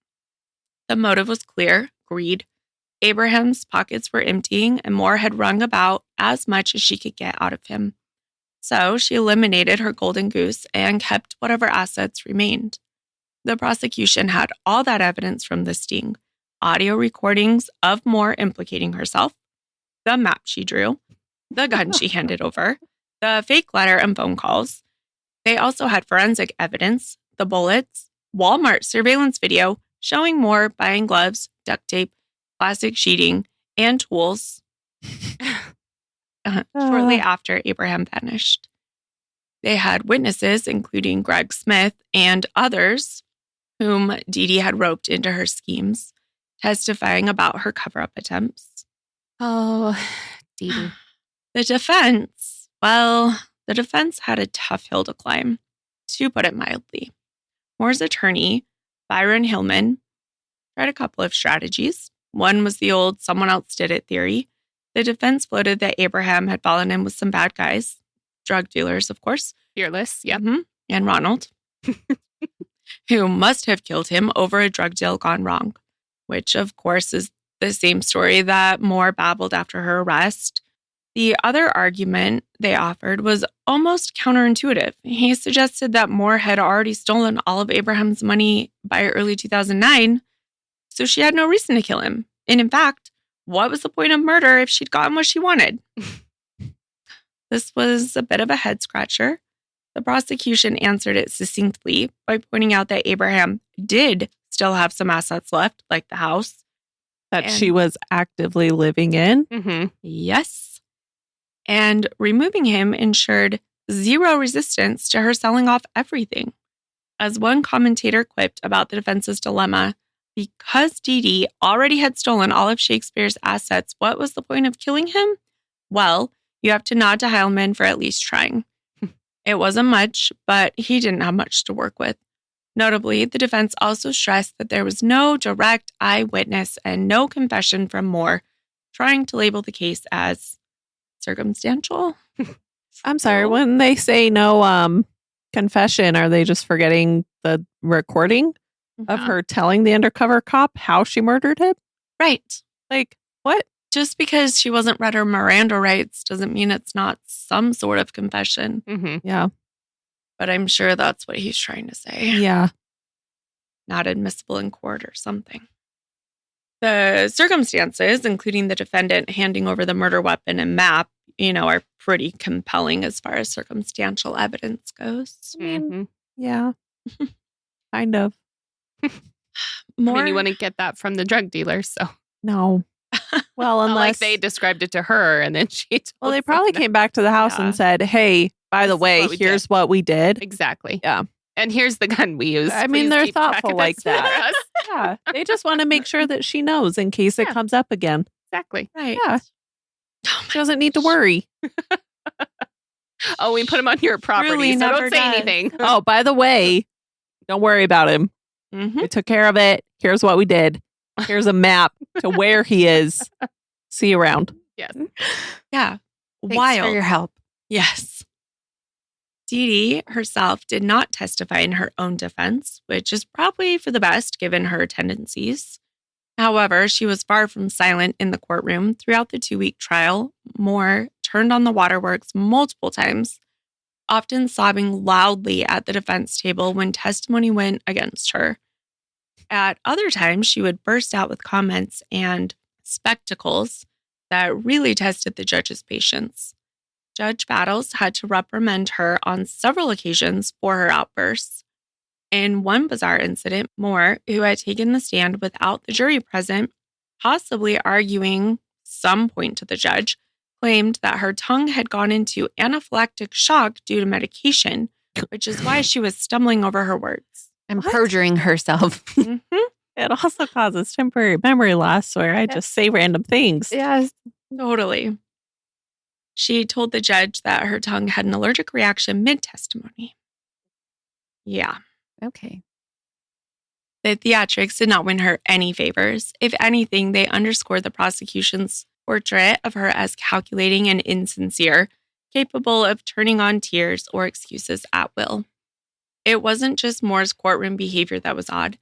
The motive was clear: greed. Abraham's pockets were emptying, and Moore had wrung about as much as she could get out of him. So she eliminated her golden goose and kept whatever assets remained. The prosecution had all that evidence from the sting: audio recordings of Moore implicating herself, the map she drew, the gun she handed over, the fake letter and phone calls. They also had forensic evidence, the bullets, Walmart surveillance video showing Moore buying gloves, duct tape, plastic sheeting, and tools shortly after Abraham vanished. They had witnesses, including Greg Smith and others, whom Dee Dee had roped into her schemes, testifying about her cover-up attempts. Oh, Dee Dee. The defense had a tough hill to climb, to put it mildly. Moore's attorney, Byron Hillman, tried a couple of strategies. One was the old someone else did it theory. The defense floated that Abraham had fallen in with some bad guys, drug dealers, of course. Fearless. Yep. And Ronald, who must have killed him over a drug deal gone wrong, which, of course, is the same story that Moore babbled after her arrest. The other argument they offered was almost counterintuitive. He suggested that Moore had already stolen all of Abraham's money by early 2009, so she had no reason to kill him. And in fact, what was the point of murder if she'd gotten what she wanted? This was a bit of a head scratcher. The prosecution answered it succinctly by pointing out that Abraham did still have some assets left, like the house. That she was actively living in. Mm-hmm. Yes. And removing him ensured zero resistance to her selling off everything. As one commentator quipped about the defense's dilemma, because Dee Dee already had stolen all of Shakespeare's assets, what was the point of killing him? Well, you have to nod to Heilman for at least trying. It wasn't much, but he didn't have much to work with. Notably, the defense also stressed that there was no direct eyewitness and no confession from Moore, trying to label the case as circumstantial. I'm sorry, when they say no confession, are they just forgetting the recording of her telling the undercover cop how she murdered him? Right. Like, what? Just because she wasn't read her Miranda rights doesn't mean it's not some sort of confession. Mm-hmm. Yeah. But I'm sure that's what he's trying to say. Yeah. Not admissible in court or something. The circumstances, including the defendant handing over the murder weapon and map, are pretty compelling as far as circumstantial evidence goes. Mm-hmm. Yeah. Kind of. More, I mean, you wouldn't get that from the drug dealer, so. No. Well, Not like unless they described it to her and then she told Well, they probably someone came back to the house and said, hey, by the This is way, what we here's what we did. Exactly. Yeah. And here's the gun we used. I mean, Please they're keep track thoughtful of like this for that. us. Yeah. They just want to make sure that she knows in case it Yeah. comes up again. Exactly. right. Yeah. Oh She doesn't need to worry. Oh, we put him on your property, Truly so never don't say does. anything. Oh, by the way, don't worry about him. Mhm. We took care of it. Here's what we did. Here's a map to where he is. See you around. Yes. Yeah. Thanks Wild. for your help. Yes. Dee Dee herself did not testify in her own defense, which is probably for the best given her tendencies. However, she was far from silent in the courtroom. Throughout the 2-week trial, Moore turned on the waterworks multiple times, often sobbing loudly at the defense table when testimony went against her. At other times, she would burst out with comments and spectacles that really tested the judge's patience. Judge Battles had to reprimand her on several occasions for her outbursts. In one bizarre incident, Moore, who had taken the stand without the jury present, possibly arguing some point to the judge, claimed that her tongue had gone into anaphylactic shock due to medication, which is why she was stumbling over her words. And perjuring herself. Mhm. It also causes temporary memory loss where I just say random things. Yes. Totally. She told the judge that her tongue had an allergic reaction mid-testimony. Yeah. Okay. The theatrics did not win her any favors. If anything, they underscored the prosecution's portrait of her as calculating and insincere, capable of turning on tears or excuses at will. It wasn't just Moore's courtroom behavior that was odd.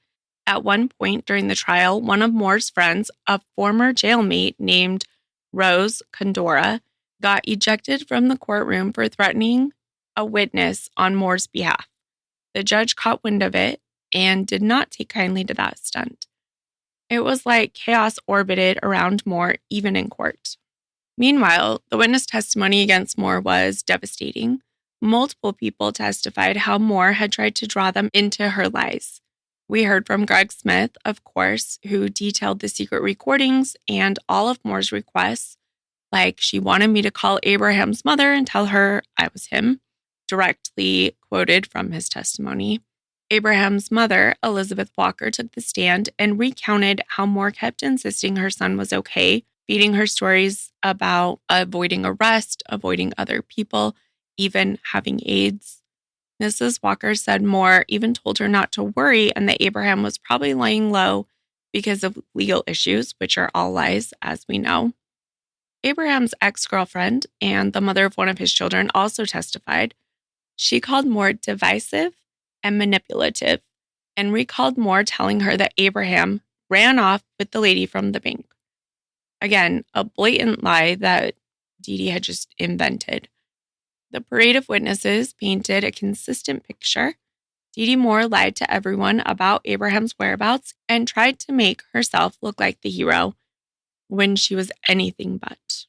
At one point during the trial, one of Moore's friends, a former jailmate named Rose Condora, got ejected from the courtroom for threatening a witness on Moore's behalf. The judge caught wind of it and did not take kindly to that stunt. It was like chaos orbited around Moore, even in court. Meanwhile, the witness testimony against Moore was devastating. Multiple people testified how Moore had tried to draw them into her lies. We heard from Greg Smith, of course, who detailed the secret recordings and all of Moore's requests, like she wanted me to call Abraham's mother and tell her I was him, directly quoted from his testimony. Abraham's mother, Elizabeth Walker, took the stand and recounted how Moore kept insisting her son was okay, feeding her stories about avoiding arrest, avoiding other people, even having AIDS. Mrs. Walker said Moore even told her not to worry and that Abraham was probably laying low because of legal issues, which are all lies, as we know. Abraham's ex-girlfriend and the mother of one of his children also testified. She called Moore divisive and manipulative and recalled Moore telling her that Abraham ran off with the lady from the bank. Again, a blatant lie that Dee Dee had just invented. The parade of witnesses painted a consistent picture. Dee Dee Moore lied to everyone about Abraham's whereabouts and tried to make herself look like the hero when she was anything but.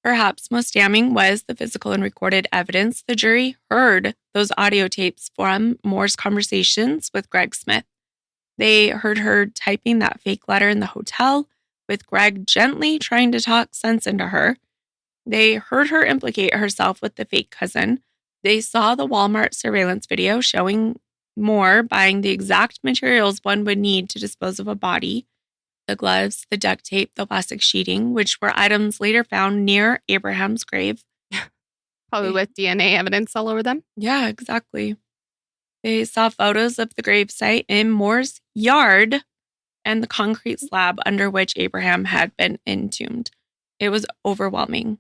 Perhaps most damning was the physical and recorded evidence. The jury heard those audio tapes from Moore's conversations with Greg Smith. They heard her typing that fake letter in the hotel, with Greg gently trying to talk sense into her. They heard her implicate herself with the fake cousin. They saw the Walmart surveillance video showing Moore buying the exact materials one would need to dispose of a body: the gloves, the duct tape, the plastic sheeting, which were items later found near Abraham's grave. Probably with DNA evidence all over them. Yeah, exactly. They saw photos of the gravesite in Moore's yard and the concrete slab under which Abraham had been entombed. It was overwhelming.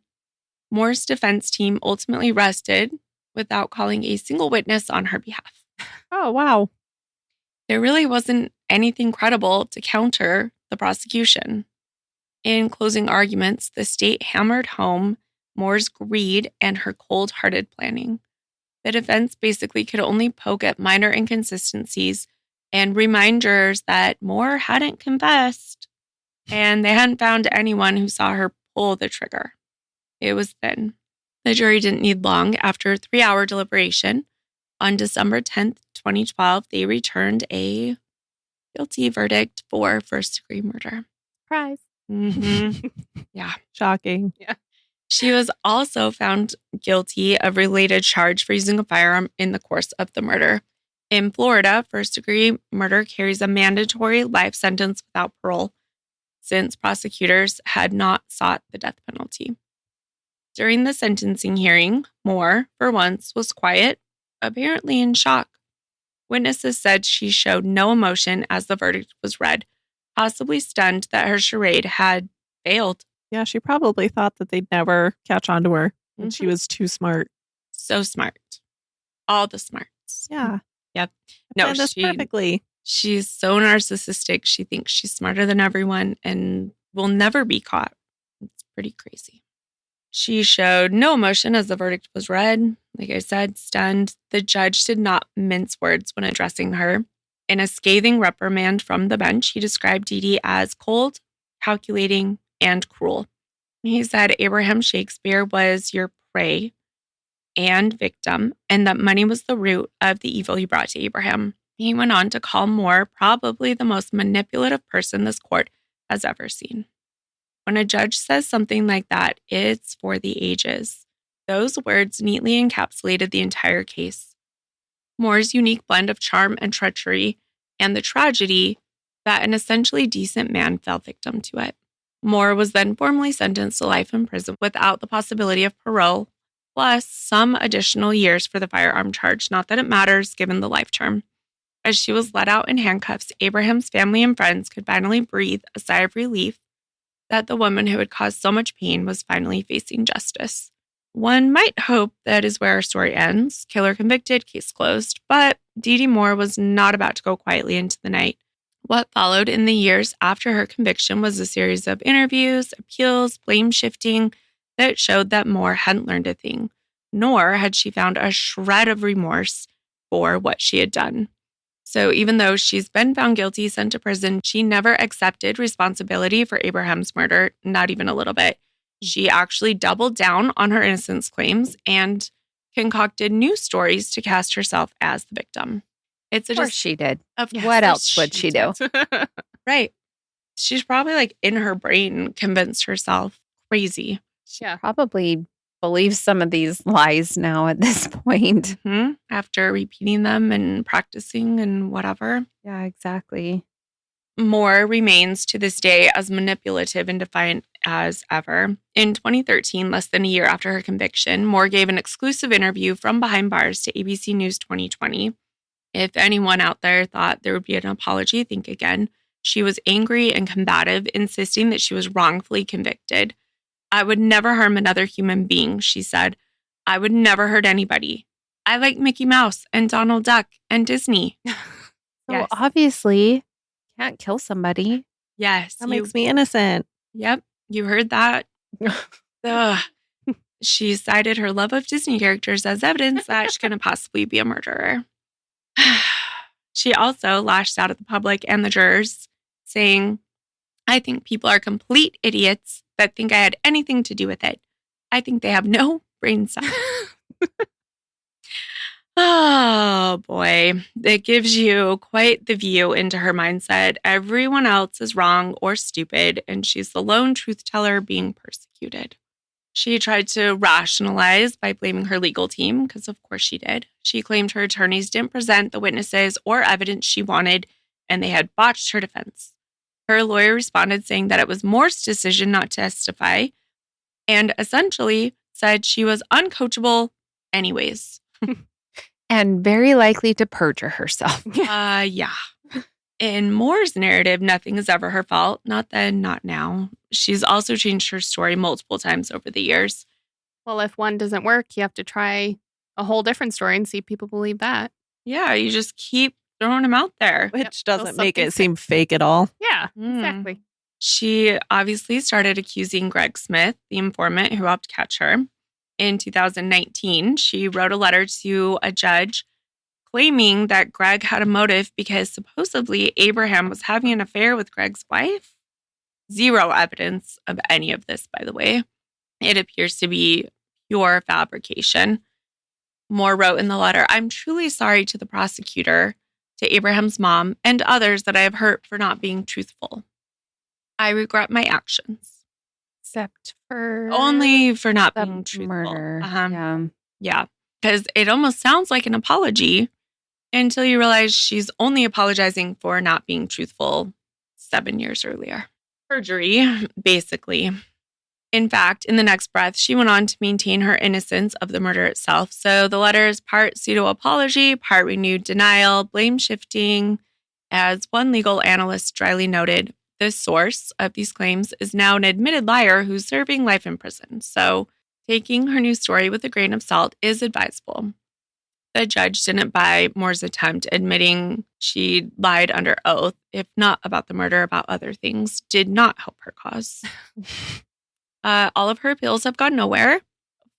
Moore's defense team ultimately rested without calling a single witness on her behalf. Oh, wow. There really wasn't anything credible to counter the prosecution. In closing arguments, the state hammered home Moore's greed and her cold-hearted planning. The defense basically could only poke at minor inconsistencies and remind jurors that Moore hadn't confessed and they hadn't found anyone who saw her pull the trigger. It was thin. The jury didn't need long. After a 3-hour deliberation, on December 10th, 2012, they returned a guilty verdict for first-degree murder. Surprise. Mm-hmm. Yeah. Shocking. Yeah. She was also found guilty of related charge for using a firearm in the course of the murder. In Florida, first-degree murder carries a mandatory life sentence without parole, since prosecutors had not sought the death penalty. During the sentencing hearing, Moore, for once, was quiet, apparently in shock. Witnesses said she showed no emotion as the verdict was read, possibly stunned that her charade had failed. Yeah, she probably thought that they'd never catch on to her, and she was too smart. So smart. All the smarts. Yeah. Yep. I No, planned this perfectly. she's so narcissistic. She thinks she's smarter than everyone and will never be caught. It's pretty crazy. She showed no emotion as the verdict was read. Like I said, stunned. The judge did not mince words when addressing her. In a scathing reprimand from the bench, he described Dee Dee as cold, calculating, and cruel. He said Abraham Shakespeare was your prey and victim, and that money was the root of the evil you brought to Abraham. He went on to call Moore probably the most manipulative person this court has ever seen. When a judge says something like that, it's for the ages. Those words neatly encapsulated the entire case. Moore's unique blend of charm and treachery, and the tragedy that an essentially decent man fell victim to it. Moore was then formally sentenced to life in prison without the possibility of parole, plus some additional years for the firearm charge. Not that it matters given the life term. As she was let out in handcuffs, Abraham's family and friends could finally breathe a sigh of relief that the woman who had caused so much pain was finally facing justice. One might hope that is where our story ends. Killer convicted, case closed. But Dee Dee Moore was not about to go quietly into the night. What followed in the years after her conviction was a series of interviews, appeals, blame shifting that showed that Moore hadn't learned a thing, nor had she found a shred of remorse for what she had done. So even though she's been found guilty, sent to prison, she never accepted responsibility for Abraham's murder, not even a little bit. She actually doubled down on her innocence claims and concocted new stories to cast herself as the victim. It's Of course she did. Of What course else would she do? did. Right. She's probably like in her brain convinced herself crazy. Yeah. Probably believes some of these lies now at this point. After repeating them and practicing and whatever. Yeah, exactly. Moore remains to this day as manipulative and defiant as ever. In 2013, less than a year after her conviction, Moore gave an exclusive interview from behind bars to ABC News 2020. If anyone out there thought there would be an apology, think again. She was angry and combative, insisting that she was wrongfully convicted. I would never harm another human being, she said. I would never hurt anybody. I like Mickey Mouse and Donald Duck and Disney. So Yes. obviously can't kill somebody. Yes. That makes me innocent. Yep. You heard that. Ugh. She cited her love of Disney characters as evidence that she couldn't possibly be a murderer. She also lashed out at the public and the jurors, saying, I think people are complete idiots that think I had anything to do with it. I think they have no brain cells. Oh, boy. It gives you quite the view into her mindset. Everyone else is wrong or stupid, and she's the lone truth teller being persecuted. She tried to rationalize by blaming her legal team, because of course she did. She claimed her attorneys didn't present the witnesses or evidence she wanted, and they had botched her defense. Her lawyer responded saying that it was Moore's decision not to testify, and essentially said she was uncoachable anyways. And very likely to perjure herself. Yeah. In Moore's narrative, nothing is ever her fault. Not then, not now. She's also changed her story multiple times over the years. Well, if one doesn't work, you have to try a whole different story and see if people believe that. Yeah, you just keep throwing them out there. Which Yep, doesn't till make it something seem fake at all. Yeah, Mm. exactly. She obviously started accusing Greg Smith, the informant who helped catch her. In 2019, she wrote a letter to a judge claiming that Greg had a motive because supposedly Abraham was having an affair with Greg's wife. Zero evidence of any of this, by the way. It appears to be pure fabrication. Moore wrote in the letter, I'm truly sorry to the prosecutor, to Abraham's mom, and others that I have hurt for not being truthful. I regret my actions. Except for Only for not the being truthful. murder. Yeah. Because it almost sounds like an apology until you realize she's only apologizing for not being truthful 7 years earlier. Perjury, basically. In fact, in the next breath, she went on to maintain her innocence of the murder itself. So the letter is part pseudo-apology, part renewed denial, blame shifting. As one legal analyst dryly noted, the source of these claims is now an admitted liar who's serving life in prison. So taking her new story with a grain of salt is advisable. The judge didn't buy Moore's attempt, admitting she lied under oath, if not about the murder, about other things, did not help her cause. All of her appeals have gone nowhere.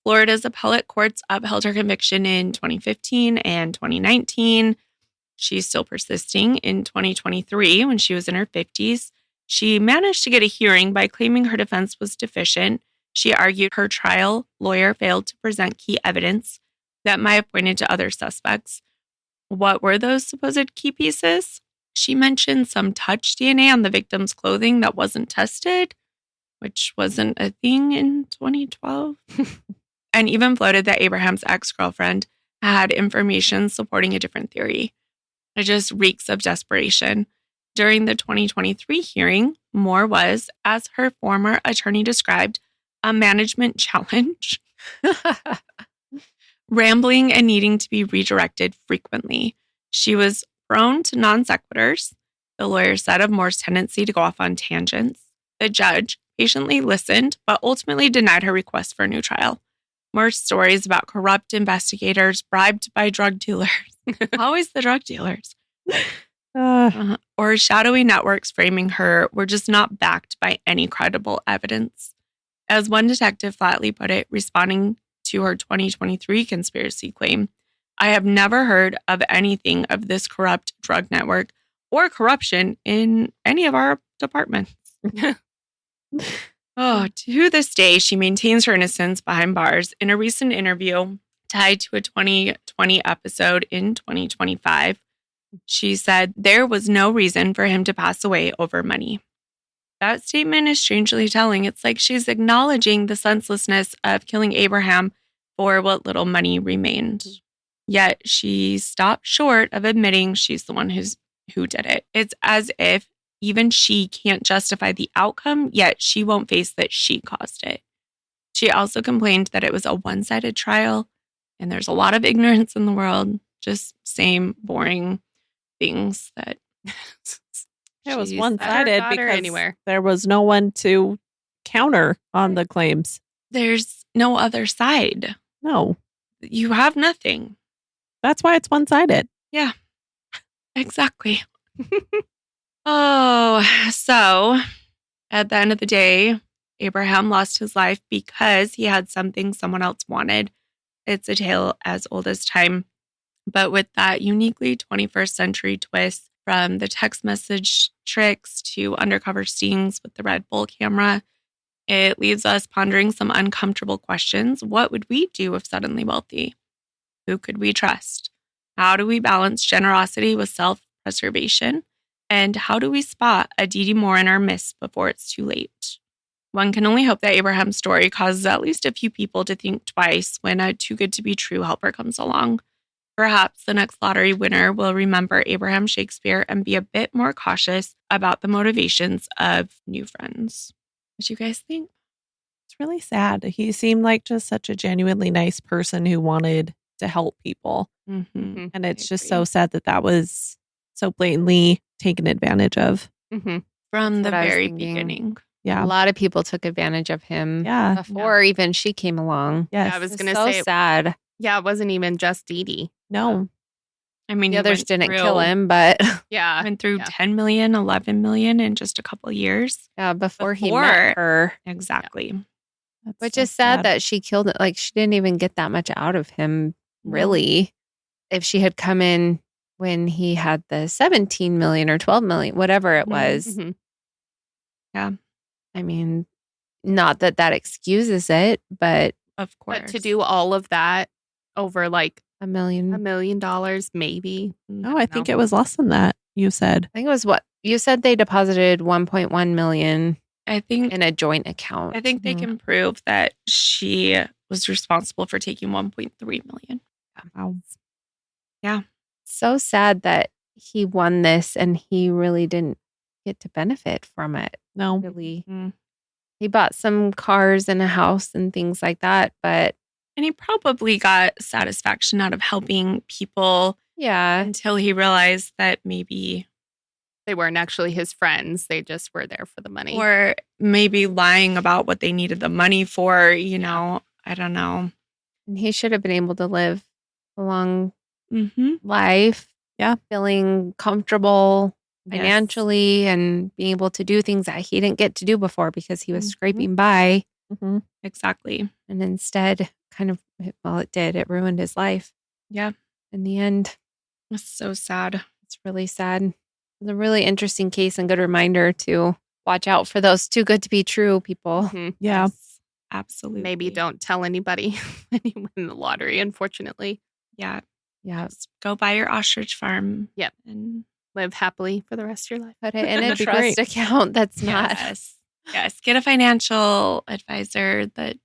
Florida's appellate courts upheld her conviction in 2015 and 2019. She's still persisting. In 2023, when she was in her 50s, she managed to get a hearing by claiming her defense was deficient. She argued her trial lawyer failed to present key evidence that might have pointed to other suspects. What were those supposed key pieces? She mentioned some touch DNA on the victim's clothing that wasn't tested, which wasn't a thing in 2012, and even floated that Abraham's ex-girlfriend had information supporting a different theory. It just reeks of desperation. During the 2023 hearing, Moore was, as her former attorney described, a management challenge, rambling and needing to be redirected frequently. She was prone to non sequiturs, the lawyer said, of Moore's tendency to go off on tangents. The judge patiently listened, but ultimately denied her request for a new trial. Moore's stories about corrupt investigators bribed by drug dealers, always the drug dealers, or shadowy networks framing her were just not backed by any credible evidence. As one detective flatly put it, responding to her 2023 conspiracy claim, I have never heard of anything of this corrupt drug network or corruption in any of our departments. Oh, to this day, she maintains her innocence behind bars. In a recent interview tied to a 2020 episode in 2025, she said there was no reason for him to pass away over money. That statement is strangely telling. It's like she's acknowledging the senselessness of killing Abraham for what little money remained. Yet she stopped short of admitting she's the one who did it. It's as if even she can't justify the outcome, yet she won't face that she caused it. She also complained that it was a one-sided trial, and there's a lot of ignorance in the world, just same boring things that it was She's one-sided got her because anywhere. there was no one to counter on the claims. there's no other side. No, You have nothing. that's why it's one-sided. Exactly. Oh, so at the end of the day, Abraham lost his life because he had something someone else wanted. It's a tale as old as time, but with that uniquely 21st century twist, from the text message tricks to undercover stings with the Red Bull camera, it leaves us pondering some uncomfortable questions. What would we do if suddenly wealthy? Who could we trust? How do we balance generosity with self-preservation? And how do we spot a Dee Dee Moore in our midst before it's too late? One can only hope that Abraham's story causes at least a few people to think twice when a too good to be true helper comes along. Perhaps the next lottery winner will remember Abraham Shakespeare and be a bit more cautious about the motivations of new friends. What do you guys think? It's really sad. He seemed like just such a genuinely nice person who wanted to help people. Mm-hmm. And it's I just agree. so sad that was so blatantly taken advantage of. Mhm. From the what I was very thinking. beginning. Yeah. A lot of people took advantage of him Yeah. before even she came along. Yes. Yeah, I was It's gonna so say, sad. yeah, it wasn't even just Dee Dee. No. I mean, The he others went didn't through- kill him, but Yeah. Went through Yeah. 10 million, 11 million in just a couple years. before he Before- met her, Exactly. That's which so is sad that she killed it. Like she didn't even get that much out of him, really. If she had come in when he had the 17 million or 12 million, whatever it Mhm. was. Mhm. I mean, not that that excuses it, but Of course. But to do all of that over like $1 million. $1 million, maybe. No, I think it was less than that, you said. I think it was what you said. They deposited 1.1 million I think in a joint account. I think they Mhm. can prove that she was responsible for taking 1.3 million. Wow. So sad that he won this and he really didn't get to benefit from it. No. Really, Mm. he bought some cars and a house and things like that, but And he probably got satisfaction out of helping people yeah, until he realized that maybe, They weren't actually his friends. They just were there for the money. or maybe lying about what they needed the money for, you know, I don't know. and he should have been able to live a long Mm-hmm. life. Yeah. Feeling comfortable Yes. financially and being able to do things that he didn't get to do before because he was Mhm. scraping by. Mhm. Exactly. And instead, kind of, well, it did. It ruined his life. Yeah. In the end, It's so sad. it's really sad. It's a really interesting case and good reminder to watch out for those too good to be true people. Mhm. Yeah. Yes, absolutely. Maybe don't tell anybody when you win the lottery, unfortunately. Yeah. Yeah. Just go buy your ostrich farm. Yep. And Live happily for the rest of your life. Put it in a That'd be trust great. account that's not. yes. Yes. Get a financial advisor that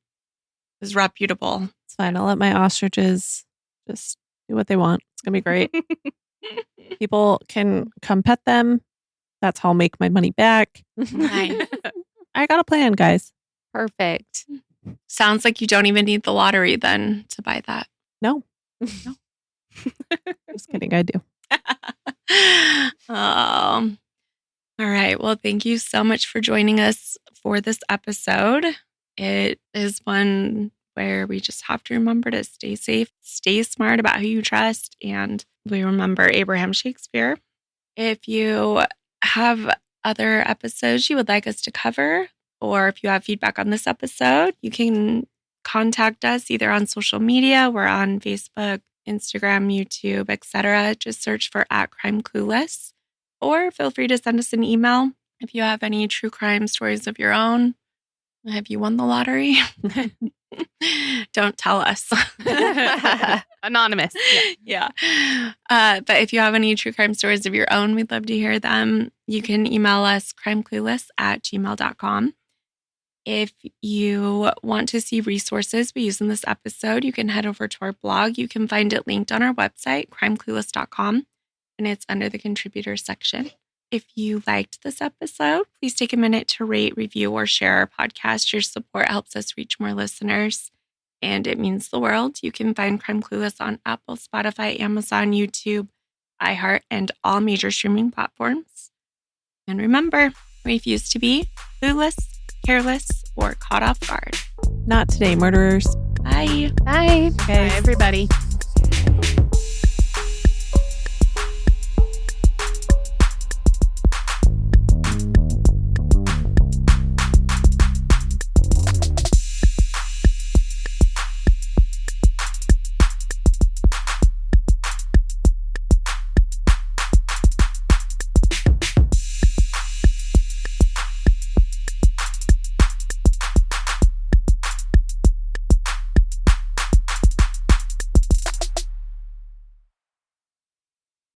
is reputable. It's fine. I'll let my ostriches just do what they want. It's going to be great. People can come pet them. That's how I'll make my money back. Nice. I got a plan, guys. Perfect. Sounds like you don't even need the lottery then to buy that. No. Just kidding. I do. All right. Well, thank you so much for joining us for this episode. It is one where we just have to remember to stay safe, stay smart about who you trust, and we remember Abraham Shakespeare. If you have other episodes you would like us to cover, or if you have feedback on this episode, you can contact us either on social media. We're on Facebook, Instagram, YouTube, etc. Just search for @CrimeClueless, or feel free to send us an email if you have any true crime stories of your own. Have you won the lottery? Don't tell us. Anonymous. Yeah. But if you have any true crime stories of your own, we'd love to hear them. You can email us crimeclueless@gmail.com. If you want to see resources we use in this episode, you can head over to our blog. You can find it linked on our website, crimeclueless.com, and it's under the contributors section. If you liked this episode, please take a minute to rate, review, or share our podcast. Your support helps us reach more listeners, and it means the world. You can find Crime Clueless on Apple, Spotify, Amazon, YouTube, iHeart, and all major streaming platforms. And remember, refuse to be clueless, careless, or caught off guard. Not today, murderers. Bye. Bye. Bye, everybody.